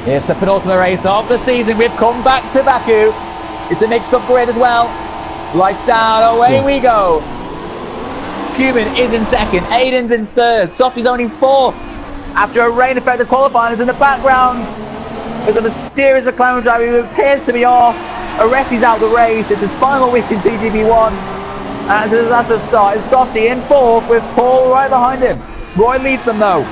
It's the penultimate race of the season. We've come back to Baku. It's a mixed up grid as well. Lights out, away we go. Cuban is in second, Aiden's in third, Softy's only fourth. After a rain effect of qualifiers in the background, there's a mysterious McLaren driver who appears to be off. Aresi's out the race. It's his final week in TGP1. And it's a disaster start. It's Softy in fourth with Paul right behind him. Roy leads them though.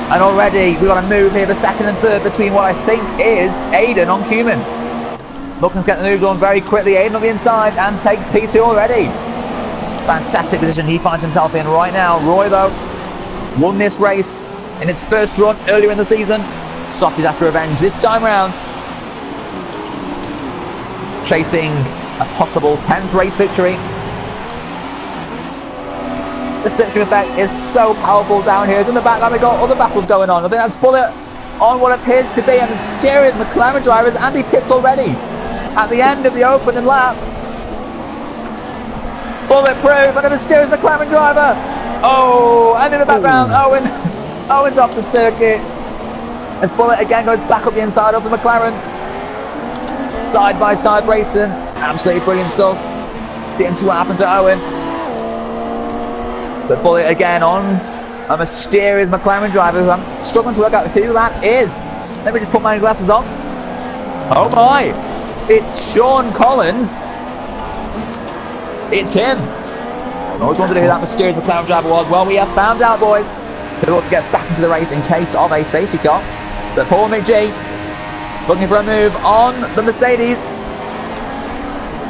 And already we've got a move here for second and third between what I think is Aiden on Cuban. Looking to get the moves on very quickly. Aiden on the inside and takes P2 already. Fantastic position he finds himself in right now. Roy though won this race in its first run earlier in the season. Softy's after revenge this time round, chasing a possible 10th race victory. The slipstream effect is so powerful down here. It's in the background, we've got other battles going on. I think that's Bullet on what appears to be a mysterious McLaren driver as Andy pits already at the end of the opening lap. Bulletproof and a mysterious McLaren driver. Oh, and in the background, Owen's off the circuit. As Bullet again goes back up the inside of the McLaren. Side by side racing. Absolutely brilliant stuff. Didn't see what happened to Owen. But Bullet again on a mysterious McLaren driver who I'm struggling to work out who that is. Let me just put my glasses on. Oh my! It's Sean Collins. It's him. I always wondered who that mysterious McLaren driver was. Well, we have found out, boys. They ought to get back into the race in case of a safety car. But Paul McGee looking for a move on the Mercedes.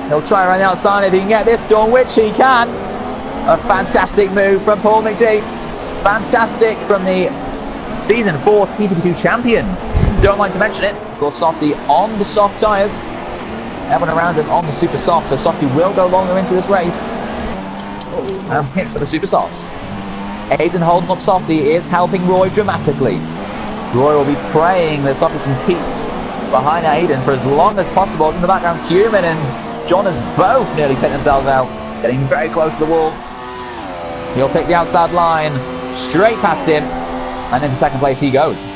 He'll try around the outside if he can get this done, which he can. A fantastic move from Paul McGee. Fantastic from the Season 4 TGP2 champion. Don't like to mention it. Of course, Softy on the soft tyres. Everyone around him on the super soft, so Softy will go longer into this race. And hits for the super softs. Aiden holding up Softy is helping Roy dramatically. Roy will be praying that Softy can keep behind Aiden for as long as possible. In the background, Cuban and John has both nearly taken themselves out, getting very close to the wall. He'll pick the outside line, straight past him, and into second place he goes.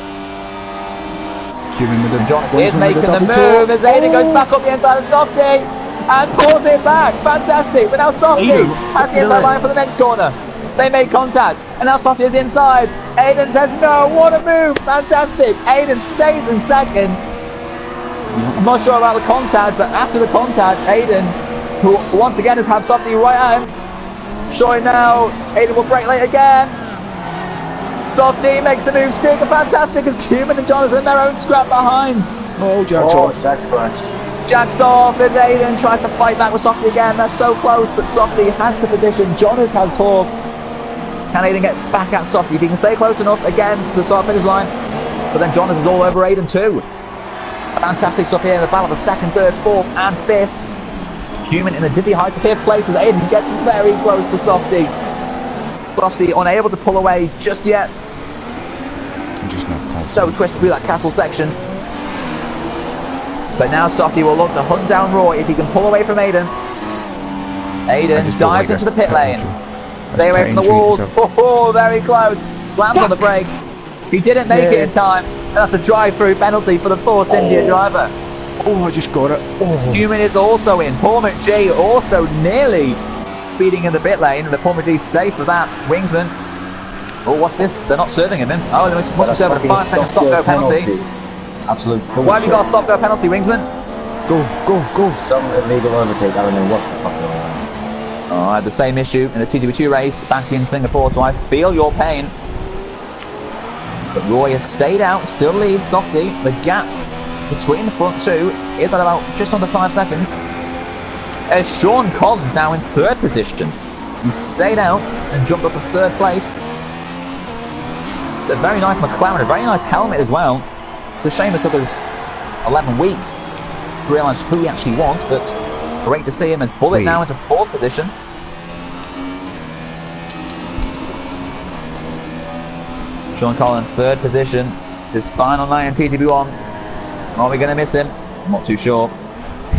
John is making the move as Aiden goes back up the inside of Softy and pulls it back. Fantastic, but now Softy has the inside line for the next corner. They make contact, and now Softy is inside. Aiden says no, what a move, fantastic. Aiden stays in second. I'm not sure about the contact, but after the contact, Aiden, who once again has had Softy right at him, showing now, Aiden will brake late again. Softy makes the move, stick, fantastic as Cuban and John are in their own scrap behind. Oh, Jack's off. Jack's crashed. Jack's off as Aiden tries to fight back with Softy again. They're so close, but Softy has the position. John has talk. Can Aiden get back at Softy? If he can stay close enough, again, to the start finish line. But then John is all over Aiden too. Fantastic stuff here in the battle of the second, third, fourth, and fifth. Cuban in the dizzy heights of fifth place as Aiden gets very close to Softy. Softy unable to pull away just yet. So twisted through that castle section. But now Softy will look to hunt down Roy if he can pull away from Aiden. Aiden dives into the pit lane. Stay away from the walls. Oh, very close. Slams on the brakes. He didn't make it in time. And that's a drive-through penalty for the Force India driver. Oh, I just got it. Oh. Cuban is also in. Paul McGee also nearly speeding in the pit lane. And the Paul McGee's safe with that. Wingsman. Oh, what's this? They're not serving him in. Oh, they must be serving a 5-second stop-go penalty. Absolute bullshit. Why have you got a stop-go penalty, Wingsman? Go. Some illegal overtake. I don't know what the fuck going on. Oh, I had the same issue in the TGP2 race back in Singapore, so I feel your pain. But Roy has stayed out, still leads Softy. The gap between the front two is at about just under 5 seconds. As Sean Collins now in third position. He stayed out and jumped up to third place. A very nice McLaren, a very nice helmet as well. It's a shame it took us 11 weeks to realise who he actually was, but great to see him as Bullet now into fourth position. Sean Collins, third position. It's his final night in TGP1. Are we going to miss him? I'm not too sure.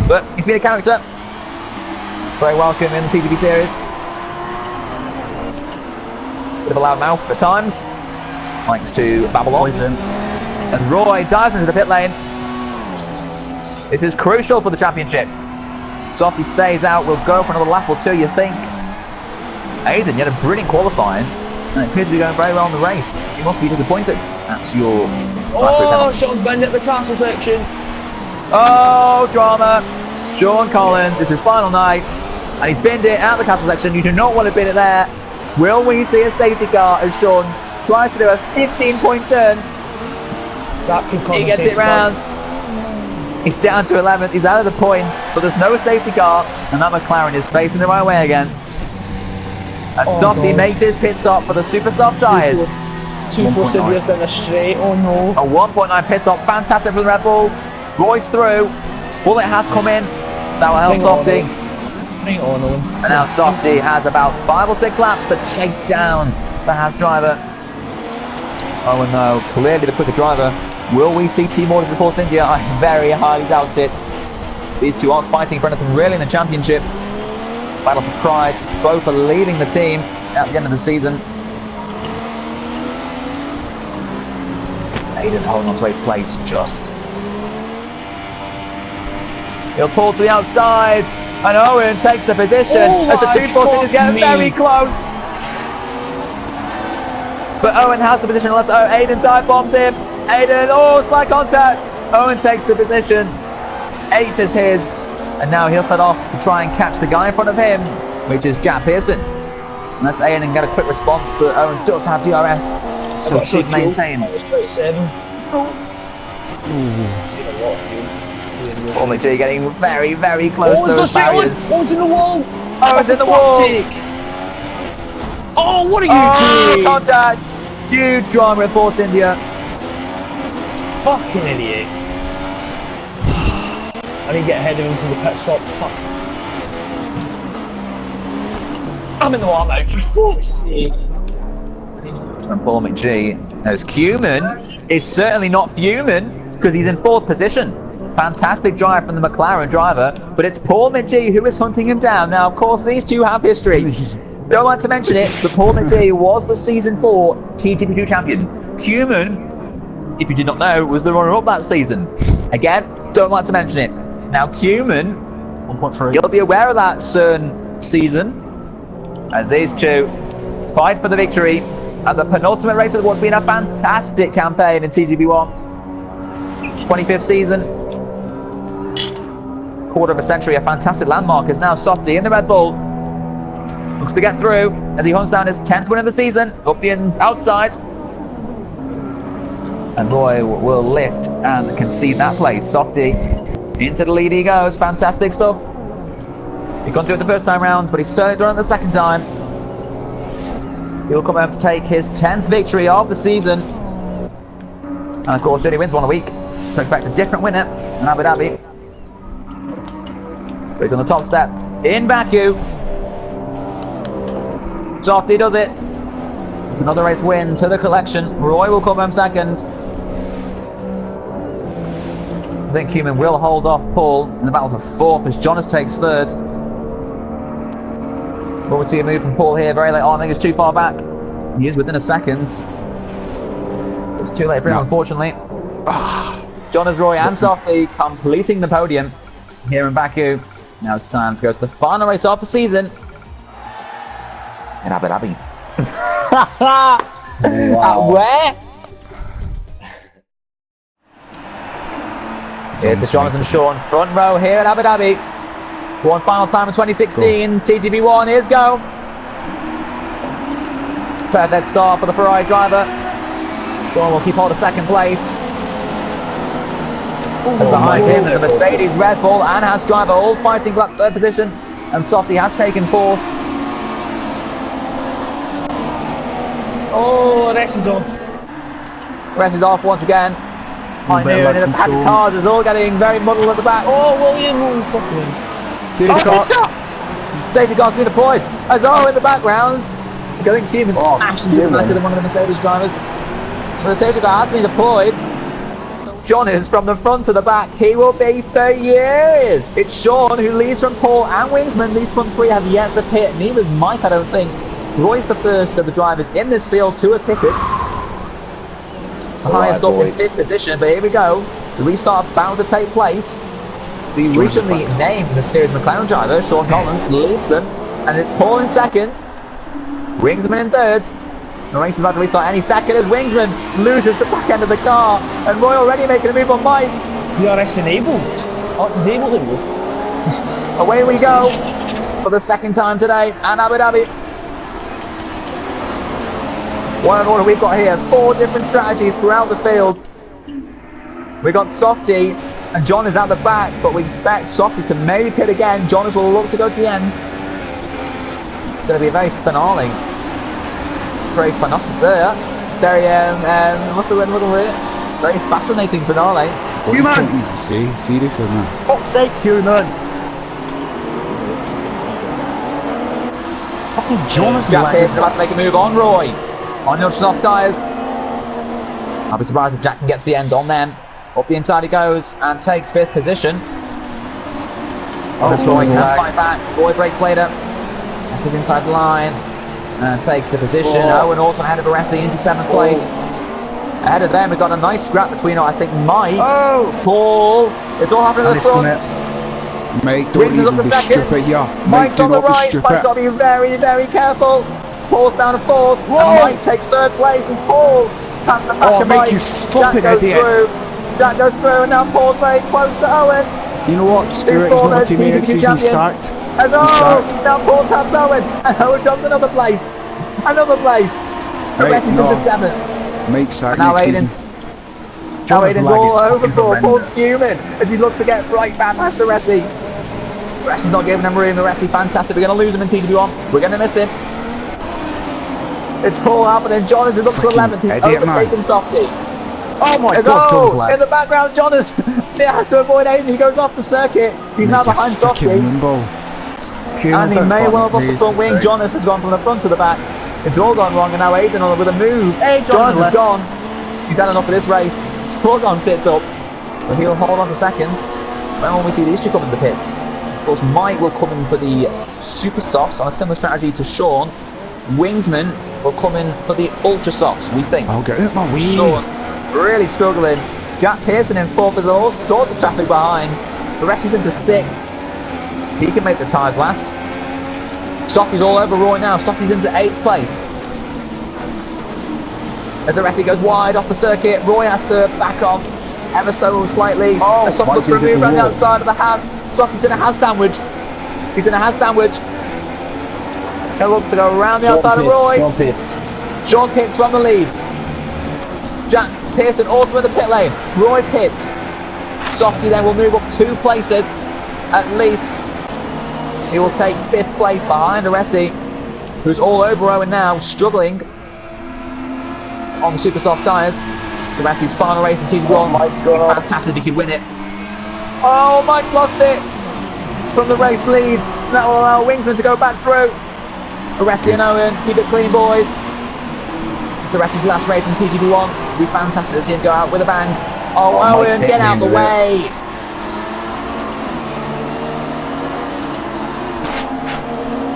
But he's been a character. Very welcome in the TGP series. Bit of a loud mouth at times. Thanks to Babylon. Poison. as Roy dives into the pit lane. This is crucial for the championship. Softy stays out, will go for another lap or two, you think. Aiden, you had a brilliant qualifying, and it appears to be going very well in the race. You must be disappointed. That's your Oh, Sean's banged at the castle section. Oh, drama. Sean Collins, it's his final night, and he's binned it at the castle section. You do not want to bin it there. Will we see a safety car as Sean tries to do a 15-point turn? He gets it round. He's down to 11th. He's out of the points, but there's no safety car, and that McLaren is facing the right way again. And Softy makes his pit stop for the super soft tyres. 2.4 Silvia's down the straight. Oh no. A 1.9 pit stop, fantastic for the Red Bull. Roy's through. Bullet has come in. That will help Softy. Bring it on, Owen. And now Softy has about 5 or 6 laps to chase down the Haas driver. Oh no, clearly the quicker driver. Will we see Team Orders of Force India? I very highly doubt it. These two aren't fighting for anything really in the championship. Battle for pride. Both are leading the team at the end of the season. Aiden holding on to 8th place just. He'll pull to the outside, and Owen takes the position as the two Force Indians get very close. But Owen has the position unless Aiden dive bombs him. Aiden, slight contact. Owen takes the position. 8th is his, and now he'll set off to try and catch the guy in front of him, which is Jack Pearson. Unless Aiden can get a quick response, but Owen does have DRS, so should maintain. Formula G getting very, very close to those barriers. Owen's in the wall. Owen's in the wall. Oh, what are you doing? Contact. Huge drama in Force India. Fucking idiot. I didn't get ahead of him from the pit stop. Fuck. I'm in the wall now. For fuck's sake. And Paul McGee knows Cuman is certainly not fuming because he's in 4th position. Fantastic drive from the McLaren driver, but it's Paul McGee who is hunting him down. Now, of course, these two have history. Don't like to mention it, but Paul McGee was the Season 4 TGP2 champion. Cuman, if you did not know, was the runner-up that season. Again, don't like to mention it. Now, Cuman, 1.3. you'll be aware of that certain season, as these two fight for the victory at the penultimate race of what's been a fantastic campaign in TGP1. 25th season. Quarter of a century, a fantastic landmark is now Softy in the Red Bull. Looks to get through as he hunts down his 10th win of the season, up the outside. And Roy will lift and concede that place. Softy into the lead he goes, fantastic stuff. He couldn't do it the first time round, but he's certainly done it the second time. He'll come home to take his 10th victory of the season. And of course, he only wins one a week, so expect a different winner in Abu Dhabi. But he's on the top step in Baku. Softy does it. It's another race win to the collection. Roy will come home second. I think Cuman will hold off Paul in the battle for 4th as Jonas takes 3rd. Will we see a move from Paul here very late on? I think it's too far back. He is within a second. It's too late for him, unfortunately. Jonas, Roy and Softy completing the podium here in Baku. Now it's time to go to the final race of the season in Abu Dhabi. Wow. Where? Here's to Jonathan Shaw, front row here at Abu Dhabi. One final time in 2016, TGP1, here's go. Perfect start for the Ferrari driver. Sean will keep hold of 2nd place. As behind him there's a Mercedes, Red Bull and Haas driver all fighting for that 3rd position, and Softy has taken 4th. Oh, Rex is on. Rex is off once again. I knew, and the pack of cars is all getting very muddled at the back. Oh, William, fucking. Safety car's been deployed. As in the background. I think she even smashed into the back of one of the Mercedes drivers. The safety car has been deployed. John is from the front to the back. He will be for years. It's Sean who leads from Paul and Winsman. These front 3 have yet to pit. Neither's Mike, I don't think. Roy's the first of the drivers in this field to have pitted. The highest up in 5th position, but here we go. The restart about to take place. The recently named mysterious McLaren driver, Sean Collins, leads them, and it's Paul in 2nd. Wingsman in 3rd. The race is about to restart any second as Wingsman loses the back end of the car, and Roy already making a move on Mike. DRS enabled. Oh, it's enabled. Away we go for the 2nd time today at Abu Dhabi. What an order we've got here. 4 different strategies throughout the field. We got Softy and John is at the back, but we expect Softy to maybe pit again. Jonas will look to go to the end. It's going to be a very finale. Very fantastic there. Very, what's the word I'm looking for here? Very fascinating finale. What you can't even say, seriously, man. Fuck's sake, human. Fucking Jonas. Jack Pearson about to make a move on Roy. On the soft tyres. I'll be surprised if Jack can get to the end on them. Up the inside he goes and takes 5th position. Roy can fight back. Roy breaks later. Jack is inside the line and takes the position. Owen also ahead of Barassi into 7th place. Ahead of them, we've got a nice scrap between, I think, Mike, Paul. It's all happening at the front. Mate, don't even be stupid, yeah. Mike's on the right. Mike's got to be very, very careful. Paul's down to 4th. And Mike takes 3rd place, and Paul taps the back of Mike. You fucking idiot. Jack goes through, and now Paul's very close to Owen. You know what, Stuart, he's not a teammate, he's sacked. Now Paul taps Owen, and Owen jumps another place. Another place. The rest is into 7th. Mike's sacked next season. Now Aiden's all over Paul. Paul's fuming as he looks to get right back past the Ressi. Ressi's not giving him room. The Ressi, fantastic. We're going to lose him in TGP1. We're going to miss him. It's all happening. Jonas is up to 11th. He's overtaken Softy. Oh my God! In the background, Jonas he has to avoid Aiden. He goes off the circuit. He's now behind Softy. And he may well have lost the front wing. Jonas has gone from the front to the back. It's all gone wrong, and now Aiden on with a move. Hey, Jonas is gone. He's had enough of this race. It's all gone tits up. But he'll hold on to 2nd. When we see these two come into the pits, of course, Mike will come in for the super softs on a similar strategy to Sean. Wingsman will come in for the ultra softs, we think. I'll get out my way. Sean really struggling. Jack Pearson in 4th as all sorts of traffic behind. The rest is into 6th. He can make the tyres last. Softy's all over Roy now. Softy's into 8th place. As the Ressi goes wide off the circuit, Roy has to back off ever so slightly. As Softy looks for a move around the outside of the Has. Softy's in a Has sandwich. He's in a Has sandwich. He'll look to go around the outside of Roy. Sean Pitts from the lead. Jack Pearson also in the pit lane. Roy Pitts. Softy then will move up 2 places at least. He will take 5th place behind Ressi, who's all over Owen now, struggling on the super soft tyres. So Ressi's final race in TGP1. Mike's gone off. Fantastic, he could win it. Oh, Mike's lost it from the race lead. That will allow Wingsman to go back through. Ressi and Owen, keep it clean, boys. It's Ressi's last race in TGP1. It'll be fantastic to see him go out with a bang. Oh, Owen, get out the way.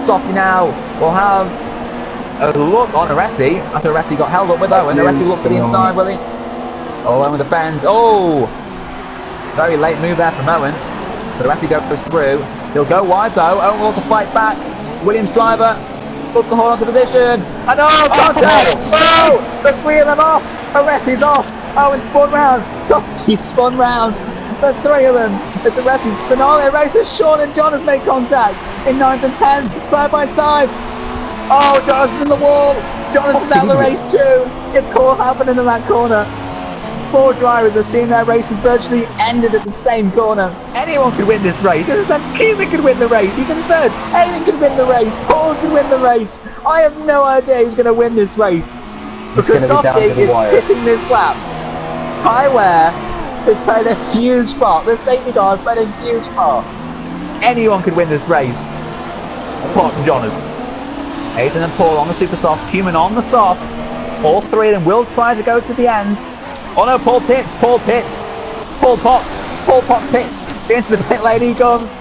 Softy now will have a look on Ressi after Ressi got held up with Owen. Ressi will look to the inside, will he? Oh, Owen defends. Oh! Very late move there from Owen. But Ressi goes through. He'll go wide though. Owen will to fight back. Williams driver looks to hold on to position. And contact! Oh! The 3 of them off! Ressi's off! Owen spun round. Softy spun round. The 3 of them. It's a Ressi's finale race as Sean and Jonas make contact in 9th and 10th, side by side. Oh, Jonas is in the wall. Jonas is out of the race too. It's all happening in that corner. 4 drivers have seen their races virtually ended at the same corner. Anyone could win this race. Cuban could win the race. He's in 3rd. Aiden could win the race. Paul could win the race. I have no idea who's going to win this race. Because Softy is hitting this lap. Tyre wear has played a huge part. The safety car has played a huge part. Anyone could win this race, apart from Jonas. Aiden and Paul on the super softs, Cumin on the softs. All 3 of them will try to go to the end. Oh no, Paul Pitts. Paul Potts Pitts. Into the pit lane he comes.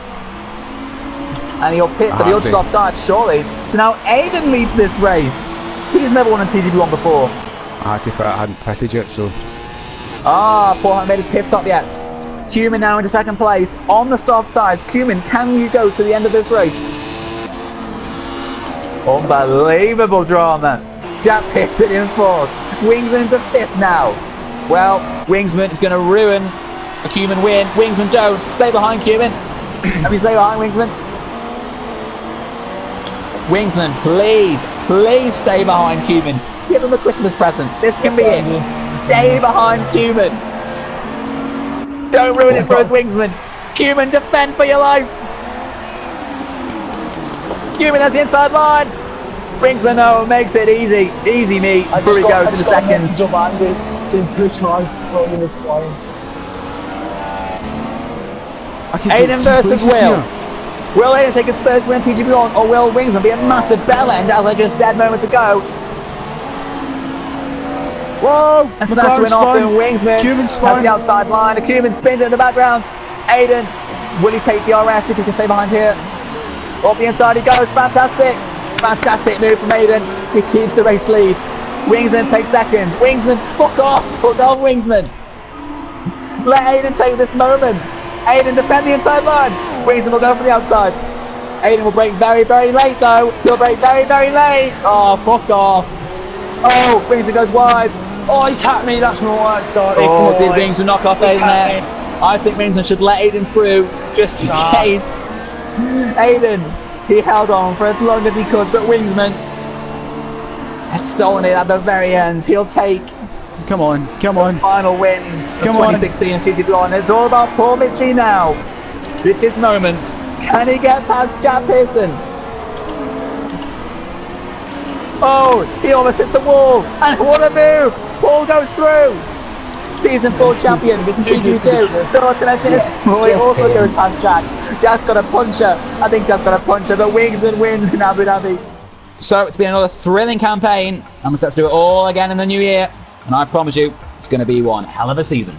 And he'll pit for the ultra soft tyre, surely. So now Aiden leads this race. He's never won a TGP1 before. I hadn't pitted yet, so Ah, Paul hasn't made his pit stop yet. Cumin now into second place on the soft tyres. Cumin, can you go to the end of this race? Unbelievable drama. Jack Pearson in fourth. Wingsman into fifth now. Well, Wingsman is going to ruin a Cumin win. Wingsman, don't. Stay behind, Cumin. Let me stay behind, Wingsman. Wingsman, please, please stay behind Cumin. Give him a Christmas present. This can be it. Stay behind Cumin. Don't ruin it for us, Wingsman. Cumin, defend for your life. Cumin has the inside line. Wingsman, though, makes it easy. Easy meet. Before he goes to the second. Aiden versus Will. Will Aiden take his first win TGP1, or will Wingsman be a massive bell end, as I just said moments ago? Whoa! And snaps to win off, and Wingsman has the outside line. The Cumin spins it in the background. Aiden, will he take DRS if he can stay behind here? Off the inside he goes. Fantastic! Fantastic move from Aiden. He keeps the race lead. Wingsman takes second. Wingsman, fuck off! Fuck off, Wingsman! Let Aiden take this moment. Aiden, defend the inside line. Wingsman will go from the outside. Aiden will break very, very late though. He'll break very, very late. Oh, fuck off. Oh, Wingsman goes wide. Oh, he's hacked me. That's not why I started. Oh, did Wingsman knock off Aiden there? I think Wingsman should let Aiden through, just in case. Aiden, he held on for as long as he could, but Wingsman has stolen it at the very end. He'll take Come on. the final win of 2016 in TGP1. It's all about Paul Mitchie now. It's his moment. Can he get past Jack Pearson? Oh, he almost hits the wall. And what a move! Paul goes through. Season 4 champion with TGP2. He also goes past Jack. Jack's got a puncher. I think Jack's got a puncher, but Wingsman wins in Abu Dhabi. So it's been another thrilling campaign. I'm set to do it all again in the new year. And I promise you, it's going to be one hell of a season.